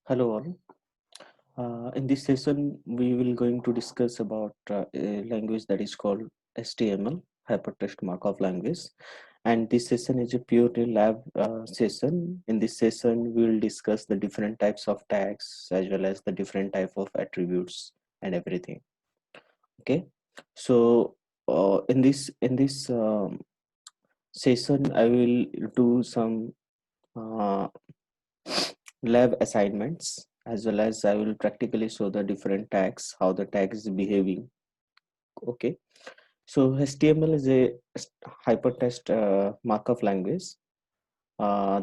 Hello all. In this session, we will going to discuss about a language that is called HTML, Hypertext Markup Language. And this session is a purely lab session. In this session, we will discuss the different types of tags as well as the different type of attributes and everything. Okay. So in this session, I will do some uh, lab assignments as well as I will practically show the different tags, how the tag is behaving. Okay, so HTML is a hypertext markup language.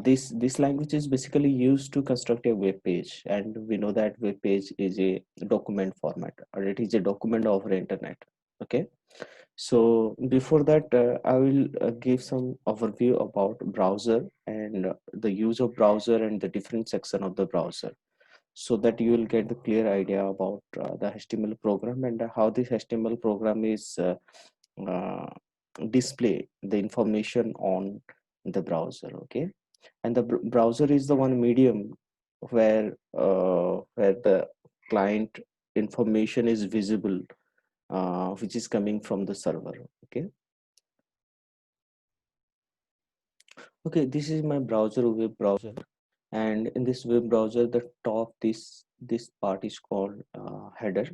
This language is basically used to construct a web page, and we know that web page is a document format, or it is a document over internet. Okay, so before that, I will give some overview about browser and the use of browser and the different section of the browser, so that you will get the clear idea about the HTML program and how this HTML program is uh, display the information on the browser. Okay, and the browser is the one medium where the client information is visible, which is coming from the server. Okay, okay, this is my browser, web browser, and in this web browser, the top this part is called header.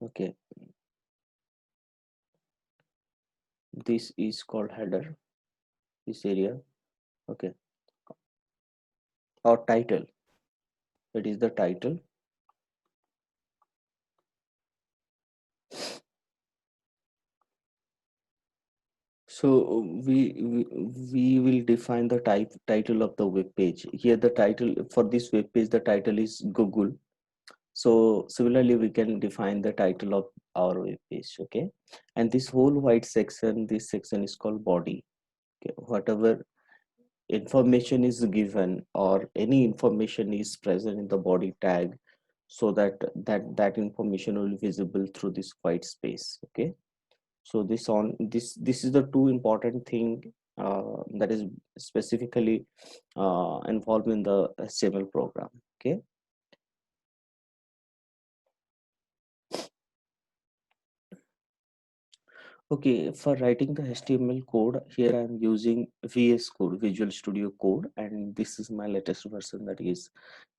Okay, this is called header, this area. Okay, or title, it is the title. So we will define the title of the web page. Here the title for this web page, the title is Google. So similarly we can define the title of our web page. Okay, and this whole white section, this section is called body. Okay, whatever information is given or any information is present in the body tag, so that information will be visible through this white space. Okay, so this is the two important thing that is specifically involved in the HTML program. Okay, okay, for writing the HTML code, here I'm using VS Code, Visual Studio Code, and this is my latest version, that is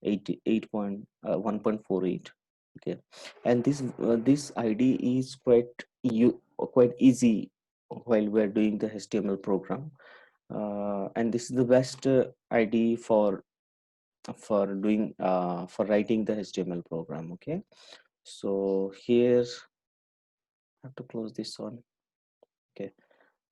1.48. Okay, and this ID is quite easy while we're doing the HTML program, and this is the best ID for writing the HTML program. Okay, so here I have to close this one. Okay,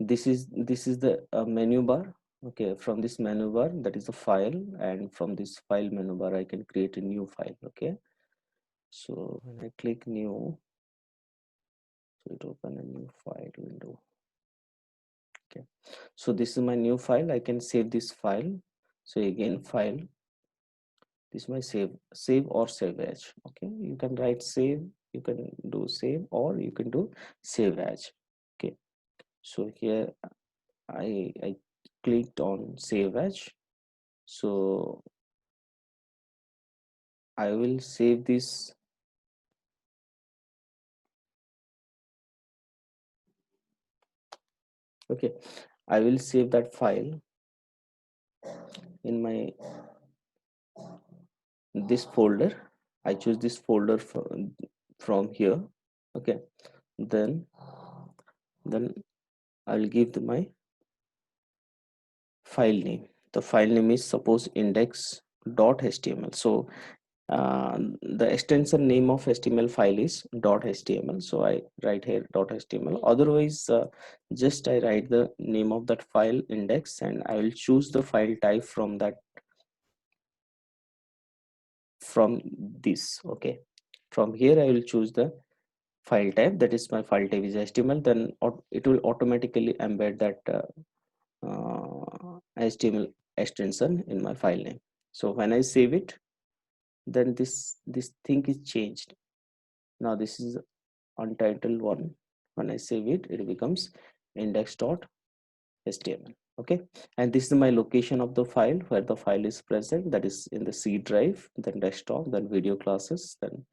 this is the menu bar. Okay, from this menu bar, that is the file, and from this file menu bar I can create a new file. Okay, so when I click new, so it open a new file window. Okay, so this is my new file. I can save this file. So again, file, this is my save or save as. Okay, you can write save, you can do save, or you can do save as. Okay, so here I clicked on save as. So I will save this. Okay, I will save that file in my this folder. I choose this folder from here. Okay, then then I'll give my file name. The file name is suppose index.html. So the extension name of HTML file is .html. So I write here .html. Otherwise, just I write the name of that file index, and I will choose the file type from this. Okay, from here I will choose the file type, that is my file type is HTML. Then it will automatically embed that HTML extension in my file name. So when I save it, then this thing is changed. Now this is untitled one. When I save it, it becomes index.html. Okay, and this is my location of the file where the file is present, that is in the C drive, then desktop, then video classes, then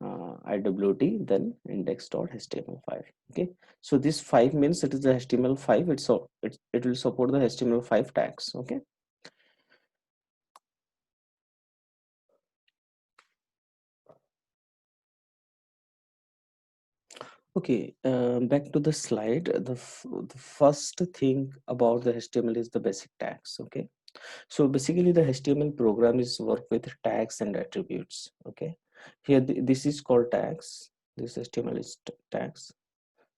IWT, then index.html file. Okay, so this 5 means it is the HTML5. It will support the HTML5 tags. Okay. Okay, back to the slide. The first thing about the HTML is the basic tags. Okay, so basically the HTML program is work with tags and attributes. Okay, here this is called tags. This HTML is tags.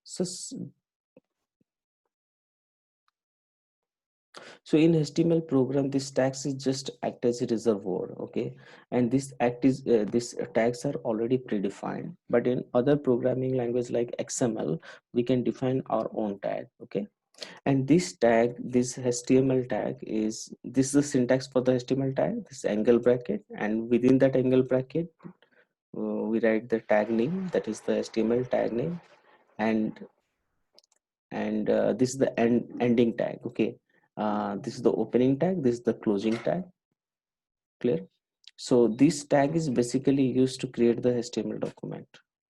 So so in HTML program, this tags is just act as a reservoir, okay, and this tags are already predefined. But in other programming language like XML, we can define our own tag, okay. And this tag, this HTML tag this is the syntax for the HTML tag. This angle bracket, and within that angle bracket, we write the tag name, that is the HTML tag name, and this is the ending tag, okay. This is the opening tag, this is the closing tag. Clear? So this tag is basically used to create the HTML document.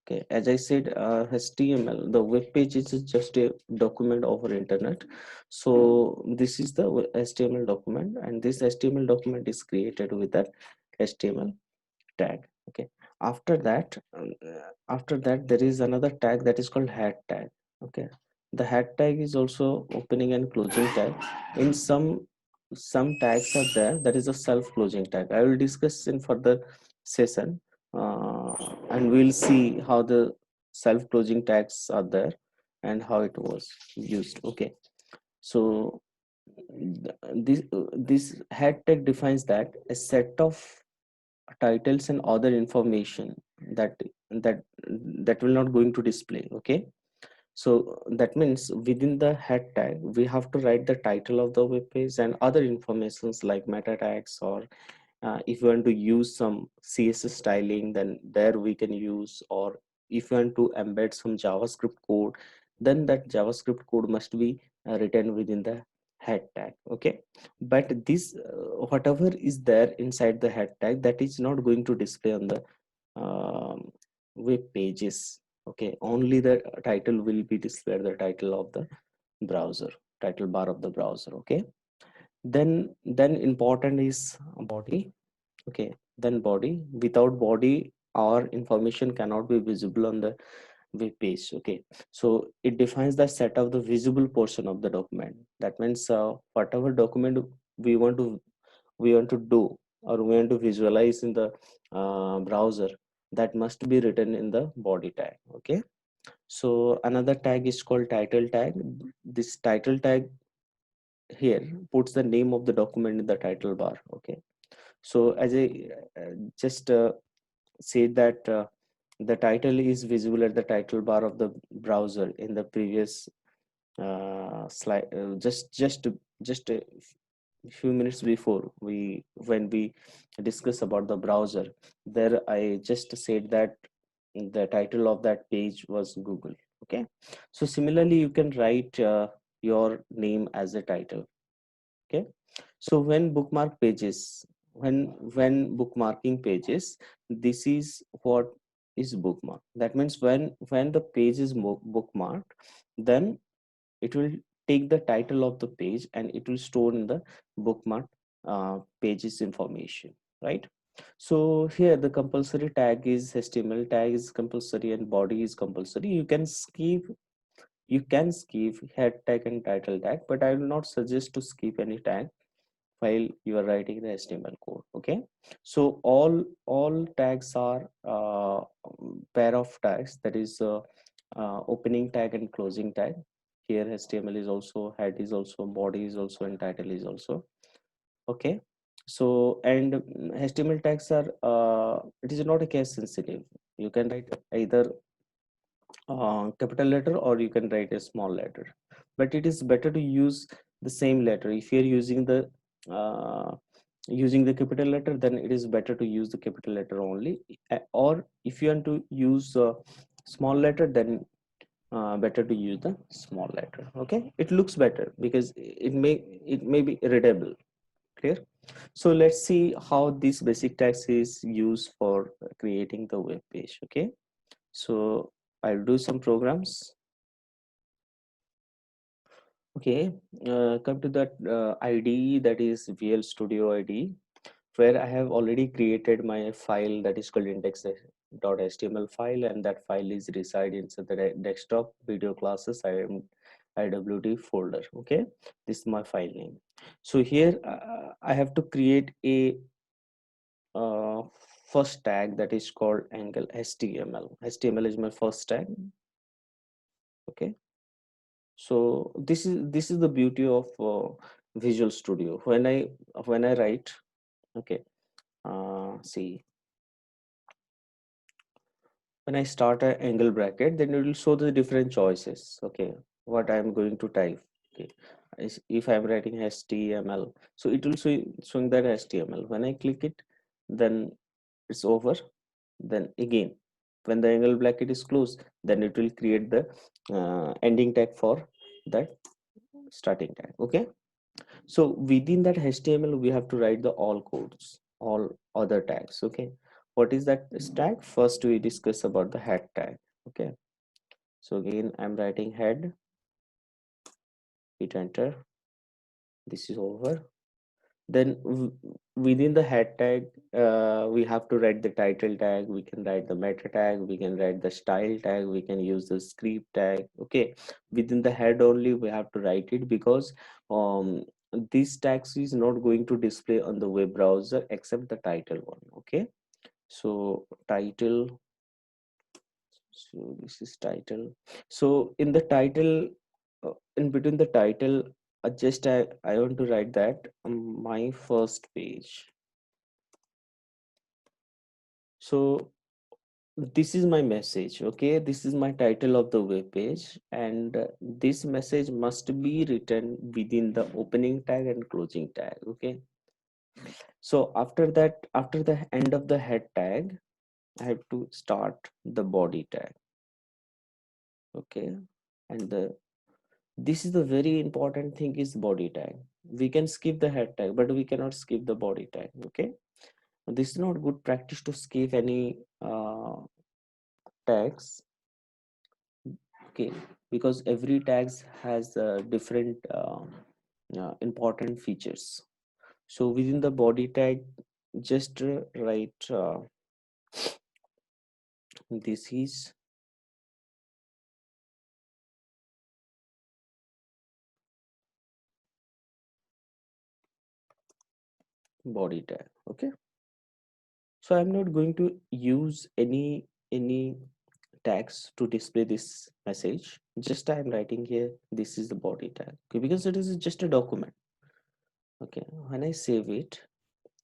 Okay, as I said, HTML, the web page is just a document over internet. So this is the HTML document, and this HTML document is created with that HTML tag. Okay, after that there is another tag that is called head tag. Okay, the head tag is also opening and closing tag. In some tags are there, that is a self-closing tag. I will discuss in further session, and we'll see how the self-closing tags are there and how it was used. Okay, so this head tag defines that a set of titles and other information that that that will not going to display. Okay, so that means within the head tag we have to write the title of the web page and other informations like meta tags, or if you want to use some CSS styling, then there we can use, or if you want to embed some JavaScript code, then that JavaScript code must be written within the head tag. Okay, but this whatever is there inside the head tag, that is not going to display on the web pages. Okay, only the title will be displayed, the title of the browser, title bar of the browser. Okay, then important is body. Okay, then body, without body our information cannot be visible on the web page. Okay, so it defines the set of the visible portion of the document. That means whatever document we want to we want to do, or we want to visualize in the browser, that must be written in the body tag. Okay, so another tag is called title tag. This title tag here puts the name of the document in the title bar. Okay, so as I just said that the title is visible at the title bar of the browser in the previous slide, just a few minutes before, we when we discuss about the browser, there I just said that the title of that page was Google. Okay, so similarly you can write your name as a title. Okay, so when bookmark pages, when bookmarking pages, this is what is bookmark. That means when the page is bookmarked, then it will take the title of the page and it will store in the bookmark pages information, right? So here the compulsory tag is HTML tag is compulsory and body is compulsory. You can skip head tag and title tag, but I will not suggest to skip any tag while you are writing the HTML code. Okay, so all tags are pair of tags, that is opening tag and closing tag. Here HTML is also, head is also, body is also, and title is also. Okay, so and HTML tags are it is not a case sensitive. You can write either capital letter or you can write a small letter, but it is better to use the same letter. If you're using the capital letter, then it is better to use the capital letter only. Or if you want to use small letter, then better to use the small letter. Okay, it looks better because it may be readable. Clear? So let's see how this basic text is used for creating the web page. Okay, so I'll do some programs. Okay, come to that IDE, that is VL Studio IDE, where I have already created my file that is called index.html file, and that file is reside inside the desktop video classes IWD folder. Okay, this is my file name. So here I have to create a uh, first tag that is called angle HTML. HTML is my first tag. Okay, so this is the beauty of Visual Studio. When I write, okay, see, when I start an angle bracket, then it will show the different choices. Okay, what I'm going to type. Okay, if I'm writing HTML, so it will showing that HTML. When I click it, then it's over. Then again, when the angle bracket is closed, then it will create the ending tag for that starting tag. Okay, so within that HTML, we have to write the all codes, all other tags. Okay, what is that tag? First, we discuss about the head tag. Okay, so again, I'm writing head, hit enter. This is over. Then within the head tag, we have to write the title tag. We can write the meta tag. We can write the style tag. We can use the script tag. Okay, within the head only we have to write it, because um, this tags is not going to display on the web browser except the title one. Okay, so title. So this is title. So in the title, in between the title, I want to write that my first page. So this is my message. Okay, this is my title of the web page, and this message must be written within the opening tag and closing tag. Okay, so after that, after the end of the head tag, I have to start the body tag. Okay, and this is the very important thing is body tag. We can skip the head tag, but we cannot skip the body tag. Okay, this is not good practice to skip any tags. Okay, because every tags has different important features. So within the body tag, just write this is body tag. Okay, so I'm not going to use any tags to display this message. Just I'm writing here, this is the body tag. Okay, because it is just a document. Okay, when I save it,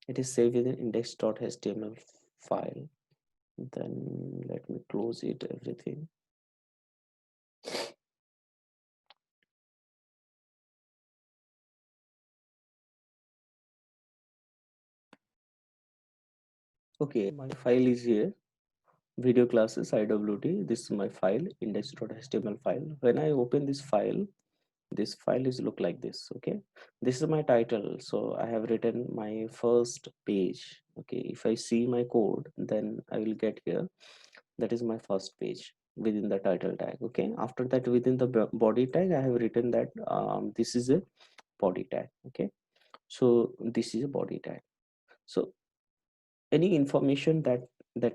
it is saved in index.html file. Then let me close it, everything. Okay, my file is here, video classes IWT. This is my file, index.html file. When I open this file is look like this. Okay, this is my title, so I have written my first page. Okay, if I see my code, then I will get here, that is my first page within the title tag. Okay, after that, within the body tag, I have written that this is a body tag. Okay, so this is a body tag. So any information that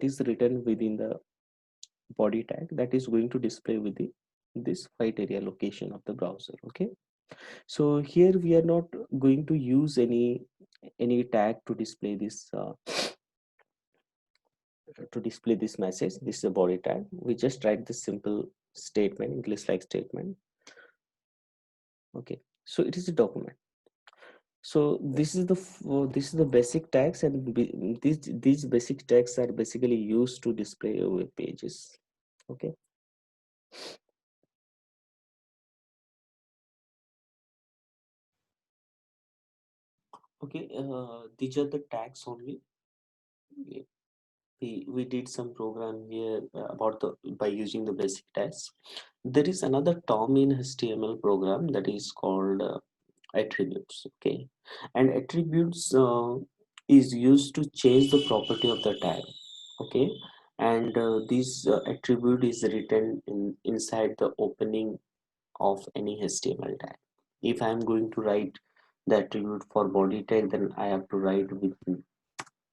is written within the body tag, that is going to display within this white area location of the browser. Okay, so here we are not going to use any tag to display this message. This is a body tag. We just write this simple statement, English like statement. Okay, so it is a document. So this is the basic tags, and these basic tags are basically used to display your web pages. Okay, okay, these are the tags only. we did some program here about the by using the basic tags. There is another term in HTML program that is called attributes. Okay, and attributes is used to change the property of the tag. Okay, and this attribute is written inside the opening of any HTML tag. If I am going to write the attribute for body tag, then I have to write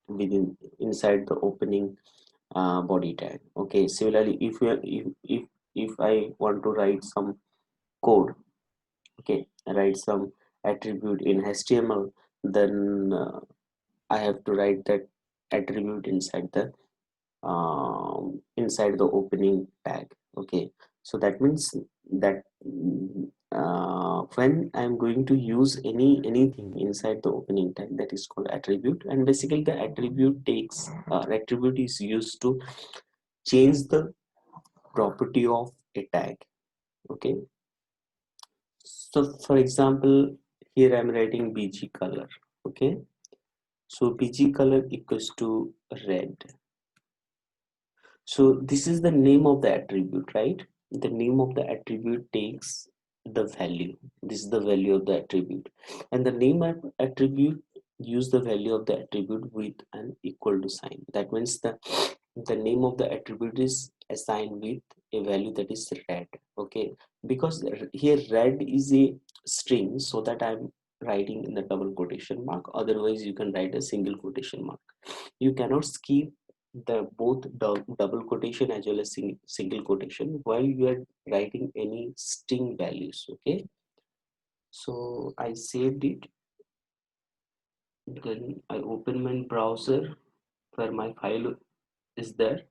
within inside the opening body tag. Okay, similarly, if I want to write some code, okay, write some attribute in HTML, then I have to write that attribute inside the opening tag. Okay, so that means that when I'm going to use anything inside the opening tag, that is called attribute. And basically the attribute is used to change the property of a tag. Okay, so for example, here I'm writing bg color. Okay, so bg color equals to red. So this is the name of the attribute, right? The name of the attribute takes the value. This is the value of the attribute, and the attribute use the value of the attribute with an equal to sign. That means the name of the attribute is assigned with a value that is red. Okay, because here red is a string, so that I'm writing in the double quotation mark. Otherwise you can write a single quotation mark. You cannot skip the both double quotation as well as single quotation while you are writing any string values. Okay, so I saved it, then I open my browser where my file is there.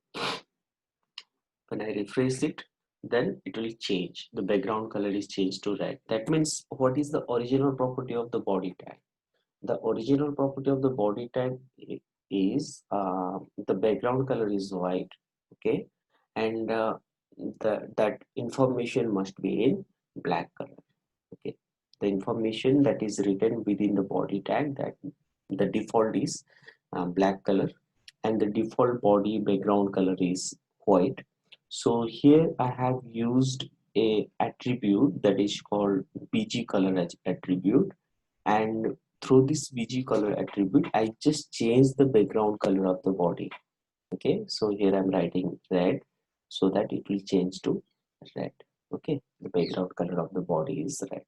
When I refresh it, then it will change, the background color is changed to red. That means what is the original property of the body tag? The original property of the body tag is the background color is white. Okay, and that information must be in black color. Okay, the information that is written within the body tag, that the default is black color, and the default body background color is white. So here I have used a attribute that is called bg color as attribute, and through this bg color attribute I just change the background color of the body. Okay, so here I'm writing red, so that it will change to red. Okay, the background color of the body is red.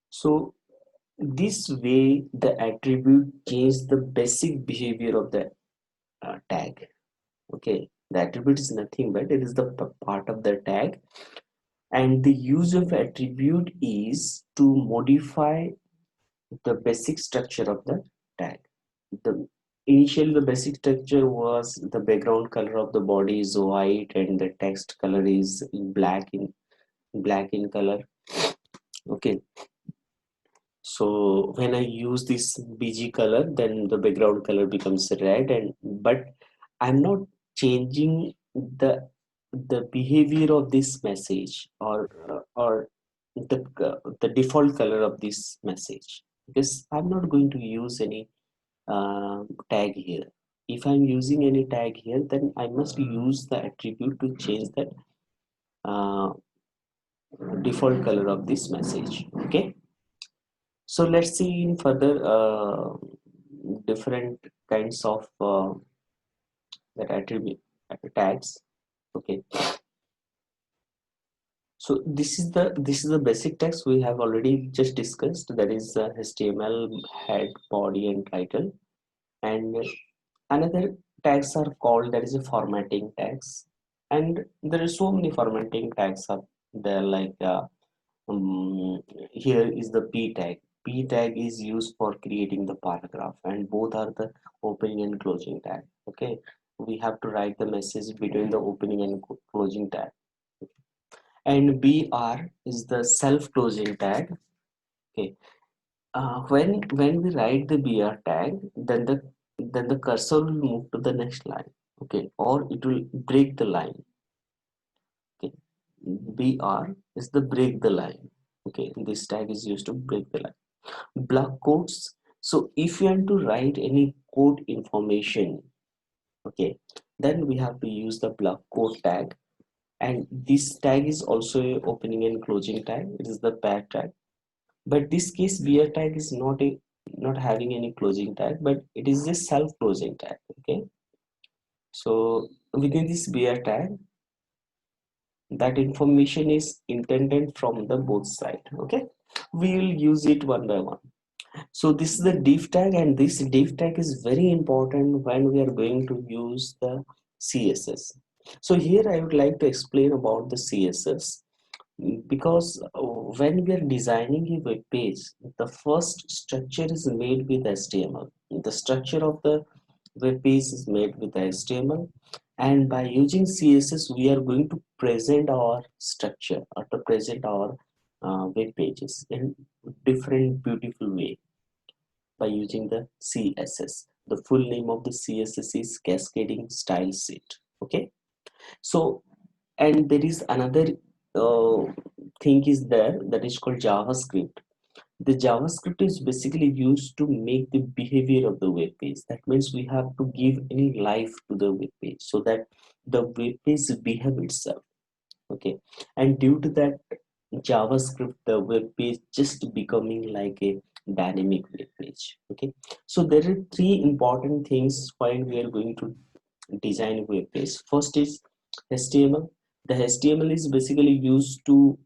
So this way the attribute changes the basic behavior of the tag. Okay, the attribute is nothing but it is the part of the tag, and the use of attribute is to modify the basic structure of the tag. The initially the basic structure was the background color of the body is white and the text color is black in color. Okay, so when I use this bg color, then the background color becomes red, and but I'm not changing the behavior of this message, or the default color of this message, because I'm not going to use any tag here. If I'm using any tag here, then I must use the attribute to change that uh, default color of this message. Okay, so let's see in further different kinds of that attribute tags. Okay, so this is the basic text we have already just discussed, that is HTML head, body and title. And another tags are called, that is a formatting tags, and there are so many formatting tags are there, like here is the p tag. P tag is used for creating the paragraph, and both are the opening and closing tag. Okay, we have to write the message between the opening and closing tag. And br is the self closing tag. Okay, when we write the br tag, then the cursor will move to the next line. Okay, or it will break the line. Okay, br is the break the line. Okay, this tag is used to break the line. Block quotes So if you want to write any code information, okay, then we have to use the block code tag, and this tag is also a opening and closing tag. It is the pair tag, but this case beer tag is not having any closing tag, but it is a self closing tag. Okay, so within this beer tag, that information is intended from the both side. Okay, we will use it one by one. So this is the div tag, and this div tag is very important when we are going to use the CSS. So here I would like to explain about the CSS, because when we are designing a web page, the first structure is made with HTML. The structure of the web page is made with HTML, and by using CSS we are going to present our structure or to present our web pages in different beautiful way by using the CSS. The full name of the CSS is Cascading Style Sheet. Okay, so and there is another uh, thing is there, that is called JavaScript. The JavaScript is basically used to make the behavior of the web page. That means we have to give any life to the web page so that the web page behave itself. Okay, and due to that JavaScript, the web page just becoming like a dynamic web page. Okay, so there are three important things while we are going to design a web page. First is HTML. The HTML is basically used to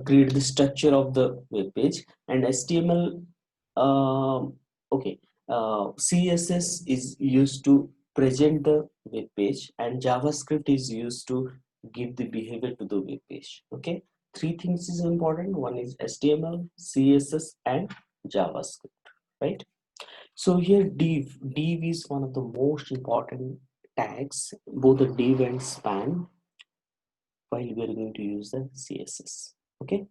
create the structure of the web page, and HTML, okay, CSS is used to present the web page, and JavaScript is used to give the behavior to the web page. Okay, three things is important. One is HTML, CSS, and JavaScript, right? So here div is one of the most important tags, both the div and span, while we are going to use the CSS. Okay,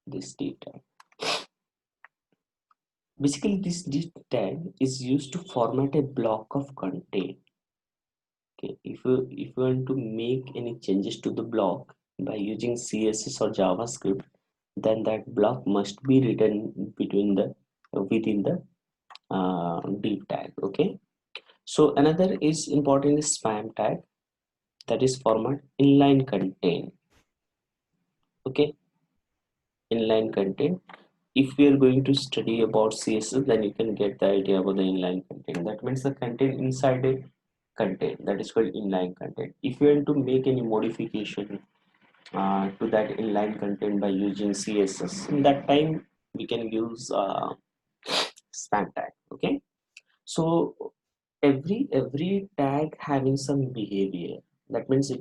this div tag. Basically, this div tag is used to format a block of content. Okay, if you want to make any changes to the block by using CSS or JavaScript, then that block must be written between the within the div tag. Okay, so another is important is span tag, that is format inline content. Okay, inline content. If we are going to study about CSS, then you can get the idea about the inline content. That means the content inside a content, that is called inline content. If you want to make any modification to that inline content by using CSS, in that time we can use span tag. Okay, so every tag having some behavior. That means uh,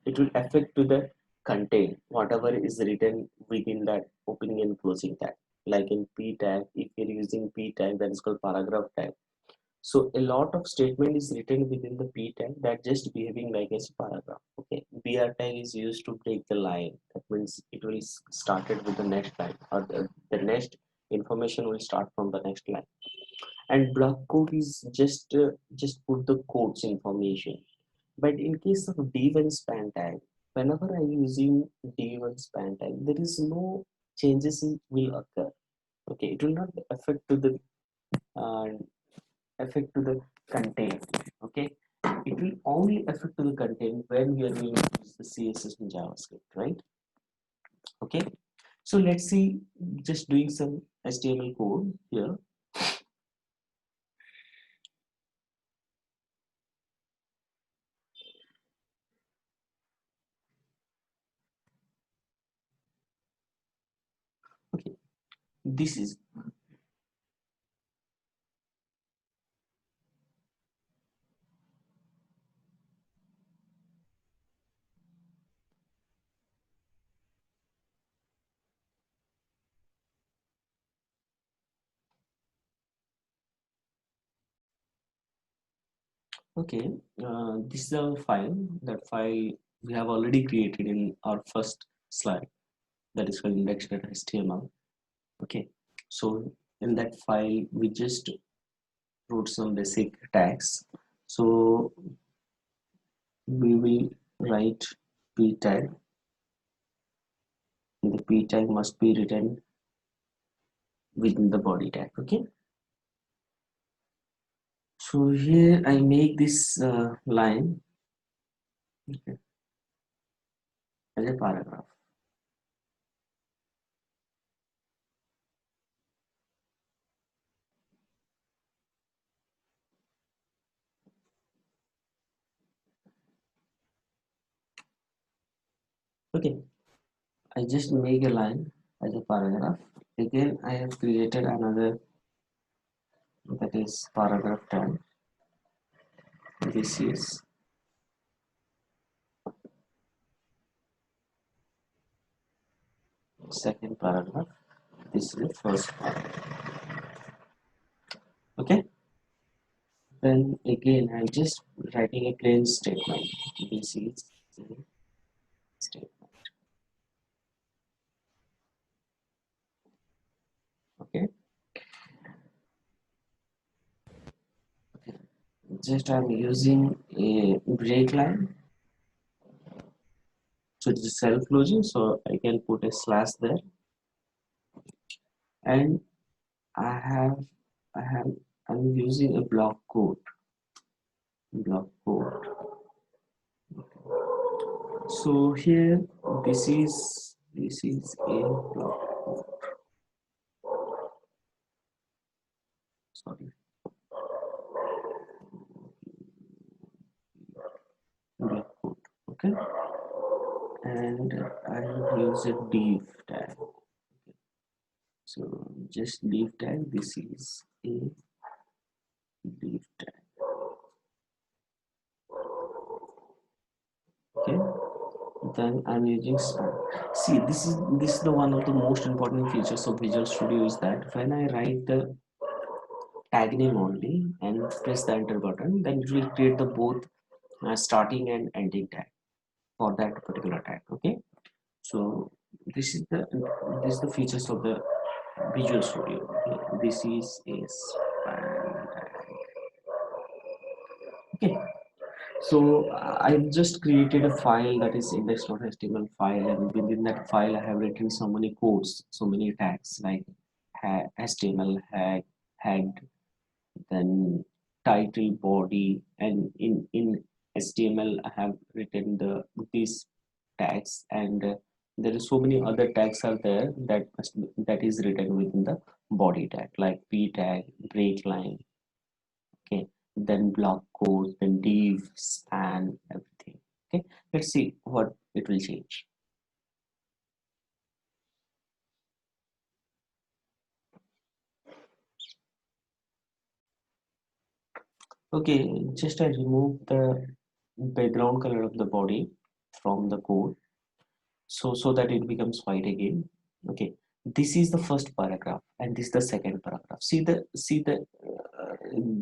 it will affect to the content whatever is written within that opening and closing tag. Like in p tag, if you're using p tag, that is called paragraph tag. So a lot of statement is written within the p tag that just behaving like as a paragraph. Okay, br tag is used to break the line. That means it will started with the next line, or the next information will start from the next line. And block code is just put the codes information. But in case of div and span tag, whenever I'm using div and span tag, there is no changes will occur. Okay, it will not affect to the uh, content. Okay, it will only affect to the content when we are going to use the CSS and JavaScript, right? Okay, so let's see, just doing some HTML code here. Okay, this is okay. This is our file. That file we have already created in our first slide. That is called index.html. Okay. So in that file, we just wrote some basic tags. So we will write p tag in the p tag must be written within the body tag. Okay, so here I make this line, okay, as a paragraph. Okay, I just make a line as a paragraph. Again, I have created another, that is paragraph tag. This is second paragraph. This is the first paragraph. Okay. Then again, I'm just writing a plain statement. This is a statement. Okay. Just I'm using a break line. So it is self-closing. So I can put a slash there, and I have I have I'm using a block code. Block code. So here this is a block code. Sorry. Block code. Okay. And I use a div tag. So just div tag. This is a div tag. Okay. Then I'm using span. See, this is the one of the most important features of Visual Studio is that when I write the tag name only and press the enter button, then it will create the both starting and ending tag for that particular tag. Okay. So this is the features of the Visual Studio. Okay. This is a span tag. Okay. So I've just created a file that is index.html file, and within that file I have written so many codes, so many tags like HTML head, then title, body, and in HTML I have written these tags, and there are so many other tags are there that is written within the body tag like p tag, break line. Okay, then block code, then div, span, everything. Okay, let's see what it will change. Okay, just I remove the background color of the body from the code, so that it becomes white again. Okay, this is the first paragraph and this is the second paragraph. See the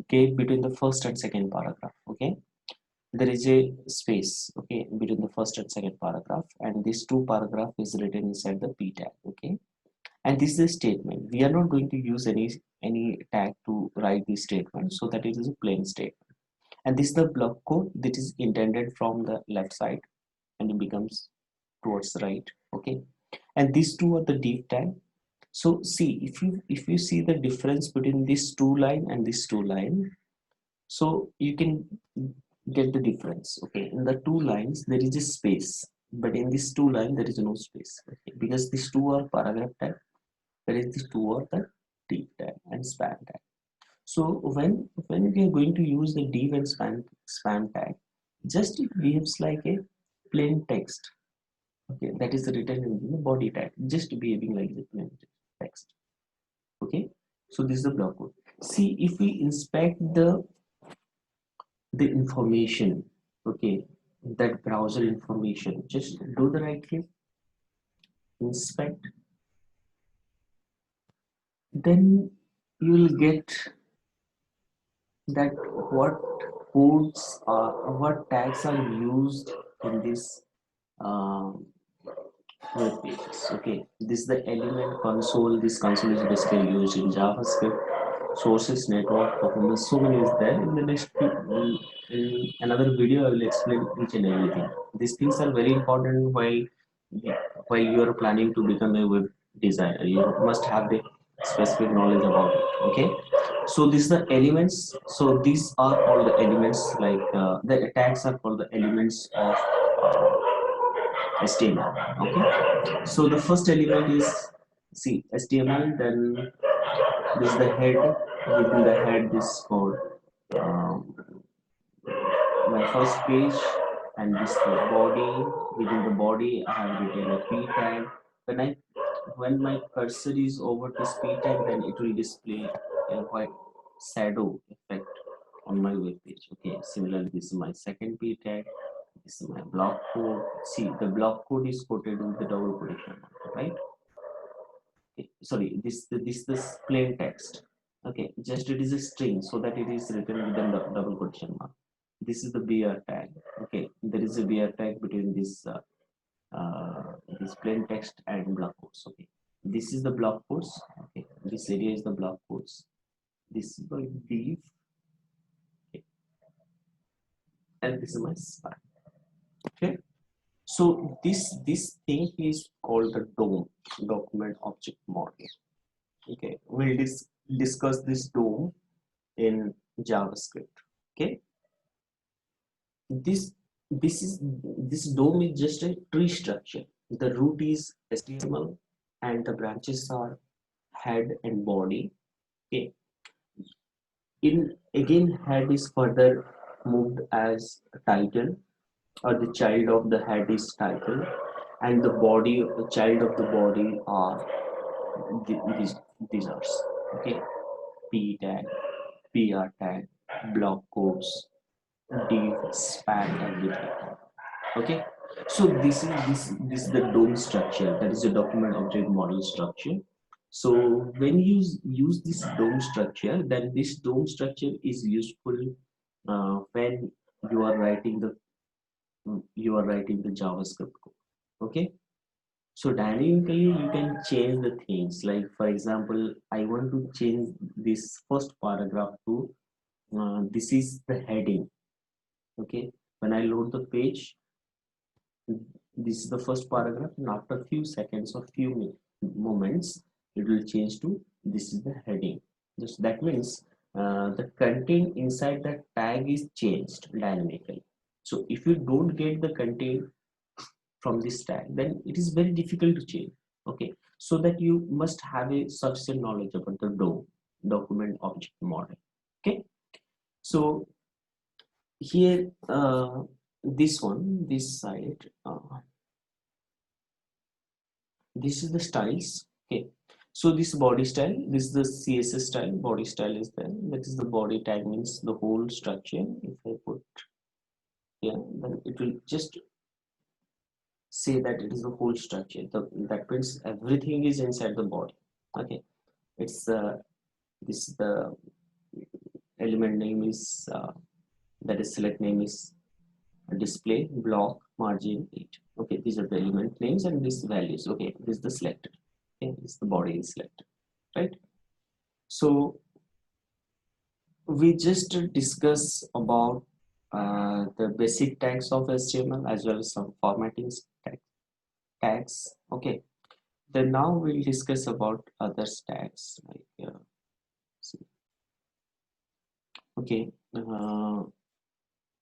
gap between the first and second paragraph. Okay, there is a space, okay, between the first and second paragraph, and this two paragraph is written inside the p tag. Okay, and this is a statement. We are not going to use any tag to write this statement, so that it is a plain statement. And this is the block code that is intended from the left side and it becomes towards the right. Okay, and these two are the div tag. So see, if you see the difference between this two line and this two line, so you can get the difference. Okay, in the two lines there is a space, but in this two line there is no space. Okay, because these two are paragraph tag, there is these two are the div tag and span tag. So when we are going to use the div and span tag, just it behaves like a plain text. Okay, that is written in the body tag, just behaving like the plain text. Okay, so this is the block code. See, if we inspect the information, okay, that browser information, just do the right click, inspect, then you will get that what codes are, what tags are used in this um, web pages. Okay, this is the element console. This console is basically used in JavaScript, sources, network, performance. So many is there. In the next in another video, I will explain each and everything. These things are very important while while you are planning to become a web designer, you must have the specific knowledge about it. Okay, so these are the elements. So these are all the elements, like the tags are called the elements of HTML. Okay, so the first element is, see, HTML. Then this is the head. Within the head, this is called um, my first page, and this is the body. Within the body I have written a p tag. When my cursor is over this p tag, then it will display a white shadow effect on my web page. Okay, similarly, this is my second p tag. This is my block code. See, the block code is quoted with the double quotation mark, right? Okay, sorry, this plain text. Okay, just it is a string, so that it is written within the double quotation mark. This is the BR tag. Okay, there is a BR tag between this plain text and block quotes. Okay, this is the block quotes. Okay, this area is the block quotes. This is my div. Okay, and this is my span. Okay, so this thing is called the DOM, document object model. Okay, we'll discuss this DOM in JavaScript. Okay, this this DOM is just a tree structure. The root is HTML and the branches are head and body. Okay, in again, head is further moved as a title, or the child of the head is title, and the body, the child of the body are these are, okay, p tag, pr tag, block quotes, div, span, everything. Okay, so this is the DOM structure, that is a document object model structure. So when you use this DOM structure, then this DOM structure is useful when you are writing the JavaScript code. Okay, so dynamically you can change the things, like for example, I want to change this first paragraph to this is the heading. Okay, when I load the page, this is the first paragraph, and after few seconds or few moments it will change to this is the heading. Just that means the content inside the tag is changed dynamically. So if you don't get the content from this tag, then it is very difficult to change. Okay, so that you must have a sufficient knowledge about the DOM, document object model. Okay, so here this side, this is the styles. Okay, so this body style, this is the CSS style. Body style is there. That is the body tag, means the whole structure. If I put here, then it will just say that it is the whole structure. That means everything is inside the body. Okay, it's this the element name is that is select name is display block margin 8. Okay, these are the element names and these values. Okay, this is the selected. Okay, this is the body is selected, right? So we just discuss about the basic tags of HTML as well as some formatting tags. Okay, then now we'll discuss about other tags, like okay,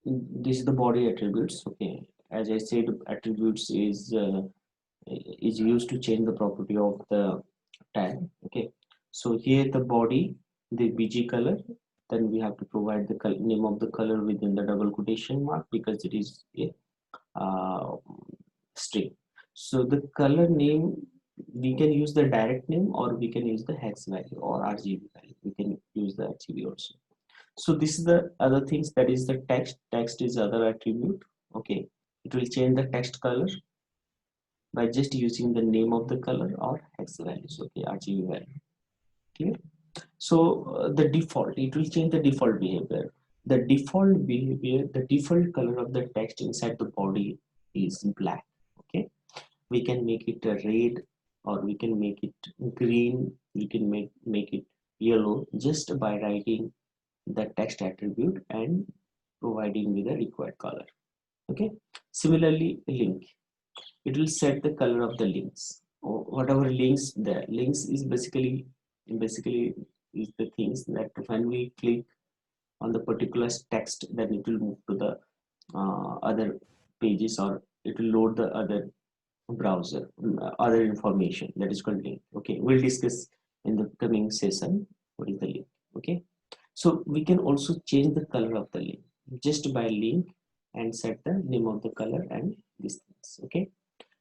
this is the body attributes. Okay, as I said, attributes is used to change the property of the tag. Okay, so here the body, the bg color, then we have to provide the name of the color within the double quotation mark, because it is a string. So the color name, we can use the direct name, or we can use the hex value or RGB value. We can use the RGB also. So this is the other things, that is the text is other attribute. Okay, it will change the text color by just using the name of the color or hex values. Okay, RGB value. Clear? So the default, it will change the default behavior. The default behavior, the default color of the text inside the body is black. Okay, we can make it a red, or we can make it green, we can make it yellow, just by writing the text attribute and providing with the required color. Okay, similarly link. it will set the color of the links, or whatever links there. Links is basically is the things that when we click on the particular text, then it will move to the other pages, or it will load the other browser, other information, that is called link. Okay, we'll discuss in the coming session what is the link. Okay, so we can also change the color of the link just by link and set the name of the color and these things. Okay,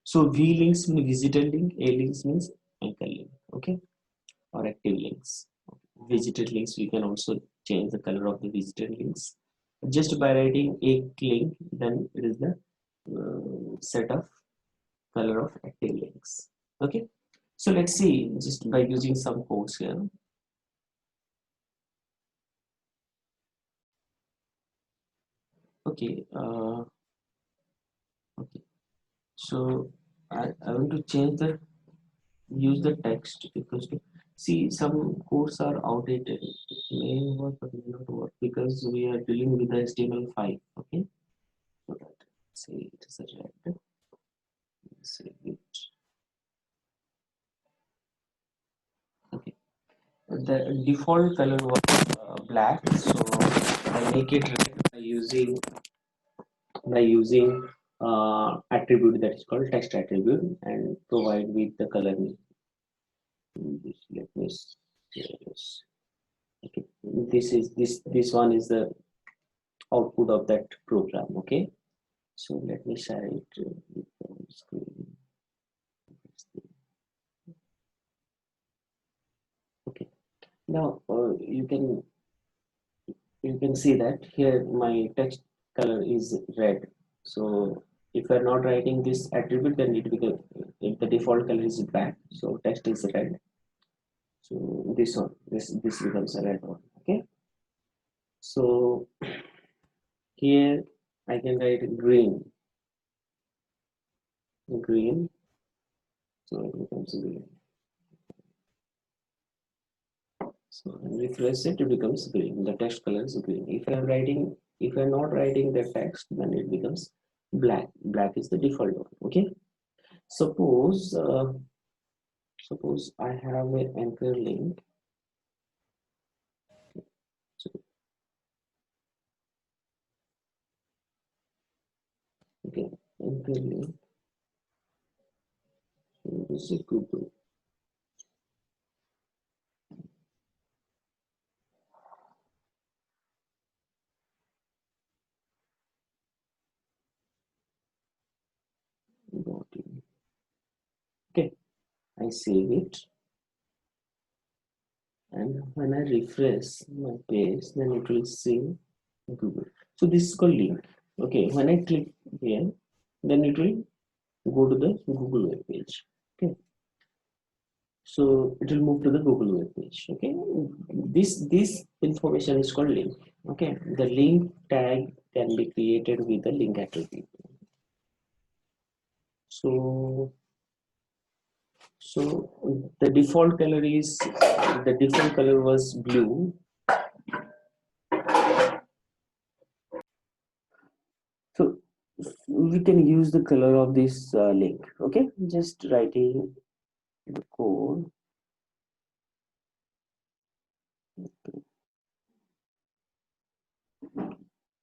so v links mean visitor link, a links means anchor link. Okay, or active links. Visitor links, we can also change the color of the visitor links just by writing a link, then it is the set of color of active links. Okay, so let's see just by using some codes here. Okay, okay, so I want to change the use the text equals to, see, some codes are outdated. It may work or may not work because we are dealing with the HTML5. Okay, so that, say it is a red, save it. Okay, the default color was black, so I make it red by using attribute that is called text attribute and provide with the color name. Let me share this. Okay, this one is the output of that program. Okay, so let me share it with the screen. Okay, now you can see that here my text color is red. So if we're not writing this attribute, then it becomes, if the default color is black, so text is red. So this becomes a red one. Okay, so here I can write green, so it becomes green. So when we refresh it, it becomes green. The text color is green. If I'm not writing the text, then it becomes black. Black is the default one. Okay. Suppose I have an anchor link. So, okay, anchor link. So this is Google. Okay, I save it, and when I refresh my page, then it will say Google. So this is called link. Okay, when I click here, then it will go to the Google web page. Okay, so it will move to the Google web page. Okay, this information is called link. Okay, the link tag can be created with the link attribute. So the default color was blue. So we can use the color of this link. Okay, just writing the code.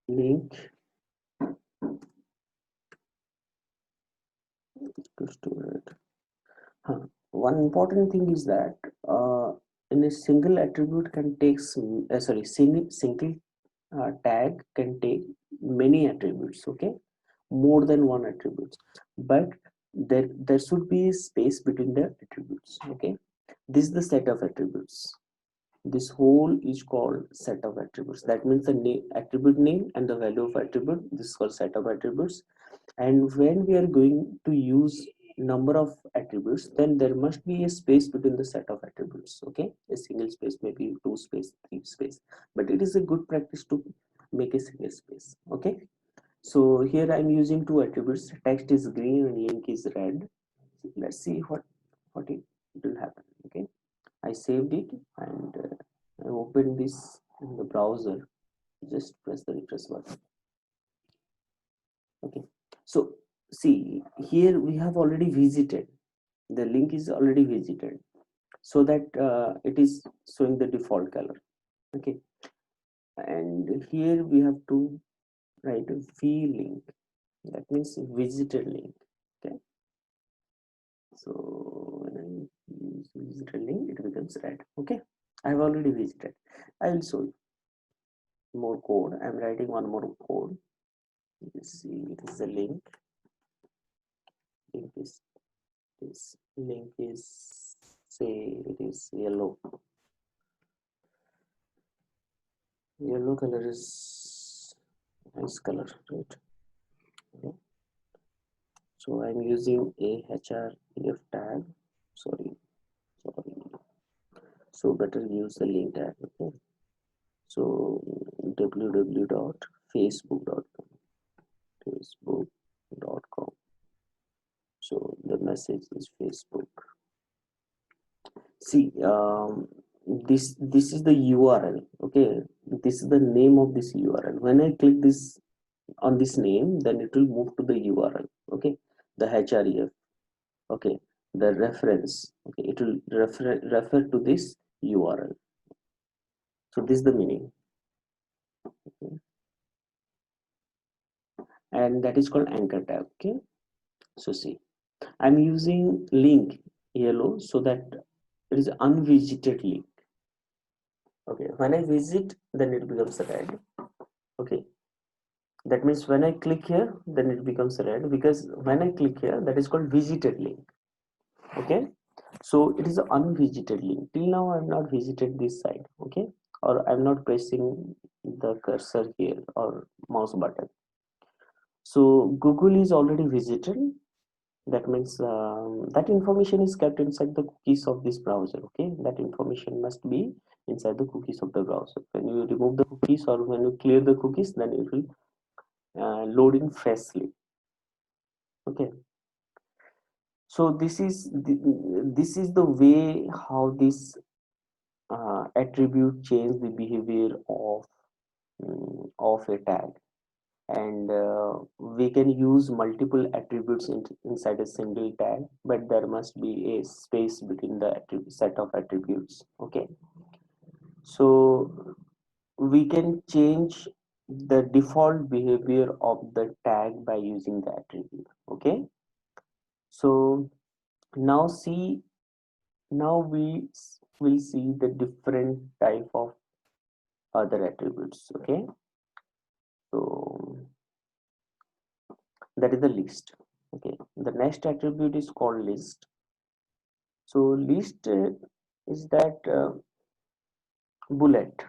Link to it. One important thing is that in a single attribute can take single tag can take many attributes. Okay, more than one attributes, but there should be a space between the attributes. Okay, this is the set of attributes. This whole is called set of attributes. That means the attribute name and the value of attribute. This is called set of attributes. And when we are going to use number of attributes, then there must be a space between the set of attributes. Okay, a single space, maybe two space, three space, but it is a good practice to make a single space. Okay, so here I'm using two attributes. Text is green and link is red. Let's see what it will happen. Okay, I saved it, and I opened this in the browser. Just press the refresh button. Okay, so see here we have already visited, the link is already visited, so that it is showing the default color. Okay, and here we have to write a v link, that means visited link. Okay, so when I use visited link, it becomes red. Okay, I have already visited. I will show you more code. I'm writing one more code. You see, it is the link. Link is this. Link is, say it is yellow. Yellow color is nice color, right? Okay. So I'm using a href tag. Sorry. So better use the link tag. Okay. So www.facebook.com. Facebook.com. So the message is Facebook. See, this is the URL. Okay, this is the name of this URL. When I click this on this name, then it will move to the URL. Okay, the href. Okay, the reference. Okay, it will refer to this URL. So this is the meaning. Okay. And that is called anchor tag. Okay, so see, I'm using link yellow so that it is unvisited link. Okay, when I visit, then it becomes red. Okay, that means when I click here, then it becomes red, because when I click here, that is called visited link. Okay, so it is an unvisited link. Till now I have not visited this site. Okay, or I'm not pressing the cursor here or mouse button. So Google is already visited. That means that information is kept inside the cookies of this browser. Okay, that information must be inside the cookies of the browser. When you remove the cookies or when you clear the cookies, then it will load in freshly. Okay, so this is the way how this attribute change the behavior of a tag. And we can use multiple attributes inside a single tag, but there must be a space between the set of attributes. Okay, so we can change the default behavior of the tag by using the attribute. Okay, so now see, now we will see the different type of other attributes. Okay, so that is the list. Okay, the next attribute is called list. So list is that bullet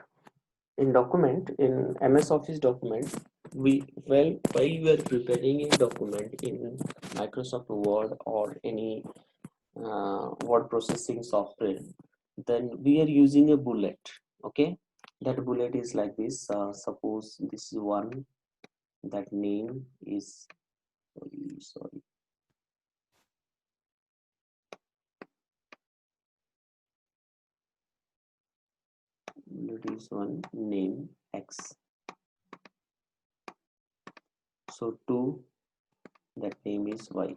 in document, in MS Office document. We, well, while you are preparing a document in Microsoft Word or any word processing software, then we are using a bullet. Okay, that bullet is like this. Suppose this is one, that name is, sorry, bullet is one, name X. So 2, that name is Y.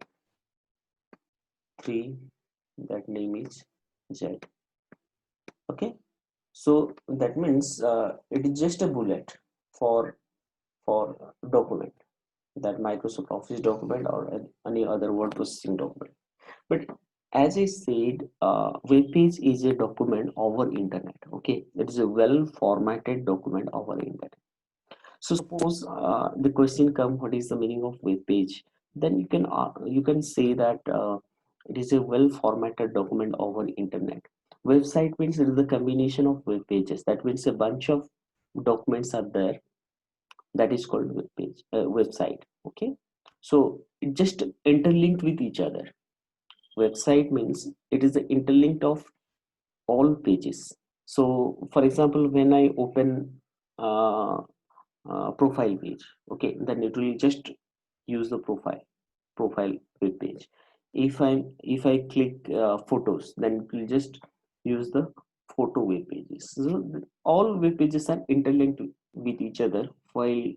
3, that name is Z. Okay, so that means it is just a bullet for document, that Microsoft Office document or any other word processing document. But as I said, web page is a document over internet. Okay, it is a well formatted document over internet. So suppose the question come, what is the meaning of web page? Then you can say that it is a well formatted document over internet. Website means it is the combination of web pages. That means a bunch of documents are there. That is called web page, website. Okay, so it just interlinked with each other. Website means it is the interlinked of all pages. So for example, when I open uh, profile page, okay, then it will just use the profile web page. If I click photos, then it will just use the photo web pages. So all web pages are interlinked with each other while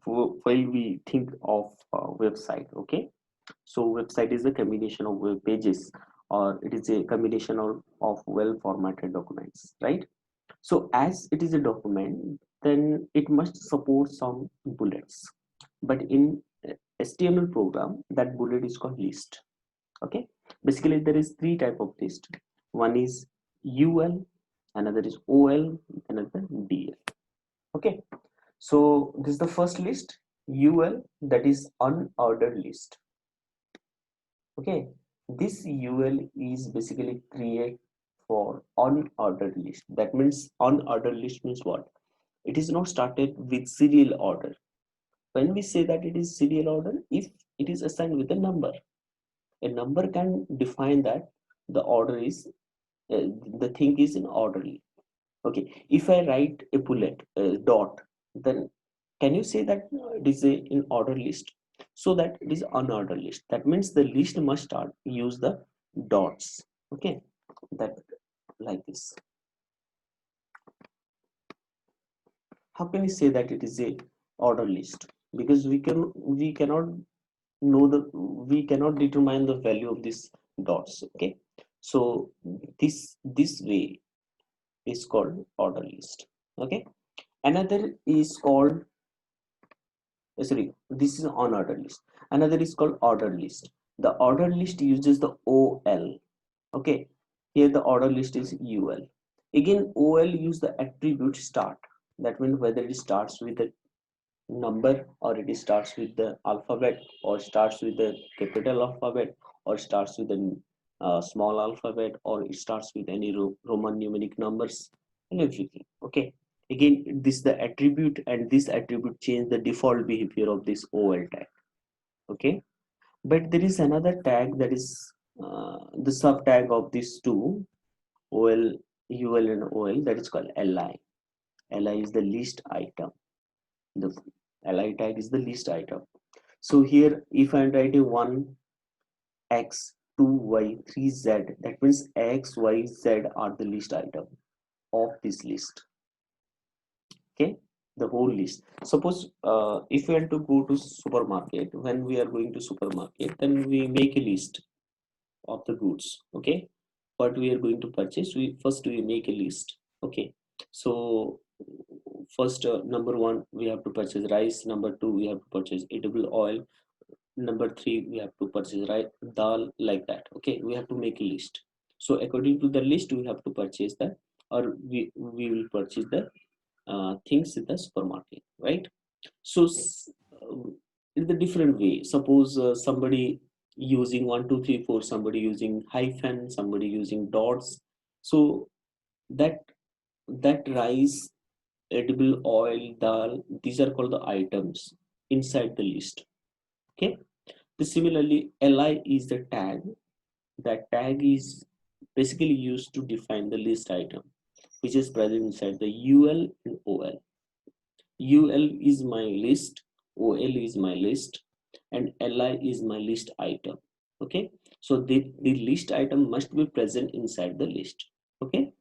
while we think of website. Okay, so website is a combination of web pages, or it is a combination of well formatted documents, right? So as it is a document, then it must support some bullets, but in HTML program, that bullet is called list. Okay, basically there is three type of list. One is UL, another is OL, another DL. Okay, so this is the first list, UL, that is unordered list. Okay, this UL is basically create for unordered list. That means unordered list means what? It is not started with serial order. When we say that it is serial order, if it is assigned with a number can define that the order is the thing is in orderly. Okay, if I write a bullet dot, then can you say that it is a in order list? So that it is unordered list. That means the list must start use the dots. Okay, that like this. How can we say that it is a order list? Because we cannot know the we cannot determine the value of these dots. Okay, so this way is called order list. Okay, another is called sorry, this is unordered list. Another is called ordered list. The ordered list uses the OL. Okay, here the order list is UL. Again, OL use the attribute start. That means whether it starts with a number, or it starts with the alphabet, or starts with the capital alphabet, or starts with the small alphabet, or it starts with any Roman numeric numbers and everything. Okay, again this the attribute, and this attribute change the default behavior of this OL tag. Okay, but there is another tag that is the sub tag of these two, OL, UL and OL, that is called LI. LI is the list item. The LI tag is the list item. So here if I'm writing 1 X 2 Y 3 Z, that means X Y Z are the list item of this list. Okay, the whole list. Suppose if we want to go to supermarket, when we are going to supermarket, then we make a list of the goods. Okay, what we are going to purchase, we make a list. Okay, so first number one we have to purchase rice, number two we have to purchase edible oil, number three we have to purchase dal, like that. Okay, we have to make a list. So according to the list we have to purchase that, or we will purchase the things in the supermarket, right? So in the different way, suppose somebody using 1 2 3 4, somebody using hyphen, somebody using dots. So that rice, edible oil, dal, these are called the items inside the list. Okay, similarly li is the tag. That tag is basically used to define the list item which is present inside the ul and ol. UL is my list, OL is my list, and LI is my list item. Okay, so the list item must be present inside the list. Okay,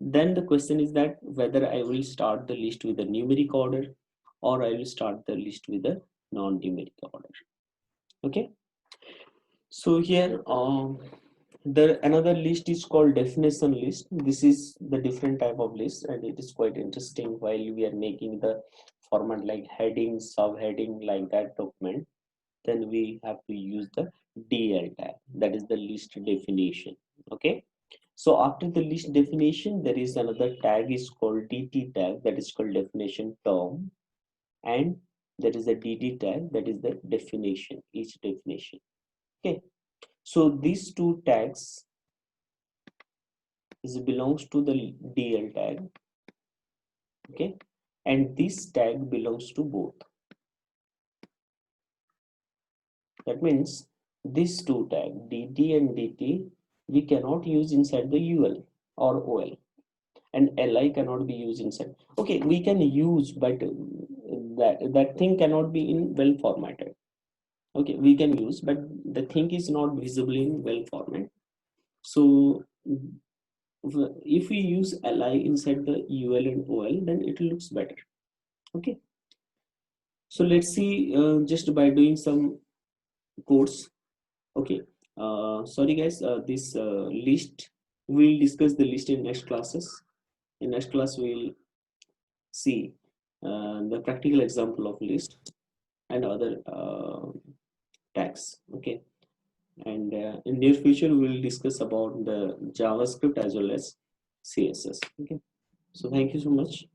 then the question is that whether I will start the list with a numeric order, or I will start the list with a non-numeric order. Okay, so here the another list is called definition list. This is the different type of list, and it is quite interesting. While we are making the format like heading, subheading, like that document, then we have to use the DL tag, that is the list definition. Okay, so after the list definition there is another tag is called DT tag, that is called definition term, and there is a DD tag, that is the definition, each definition. Okay, so these two tags is belongs to the DL tag. Okay, and this tag belongs to both. That means these two tags DD and DT we cannot use inside the UL or OL, and LI cannot be used inside. Okay, we can use, but that thing cannot be in well formatted. Okay, we can use, but the thing is not visible in well format. So if we use LI inside the UL and OL, then it looks better. Okay, So let's see, just by doing some codes. Okay, sorry guys, this list, we'll discuss the list in next classes. In next class we'll see the practical example of list and other tags. Okay, and in near future we will discuss about the JavaScript as well as CSS. Okay, so thank you so much.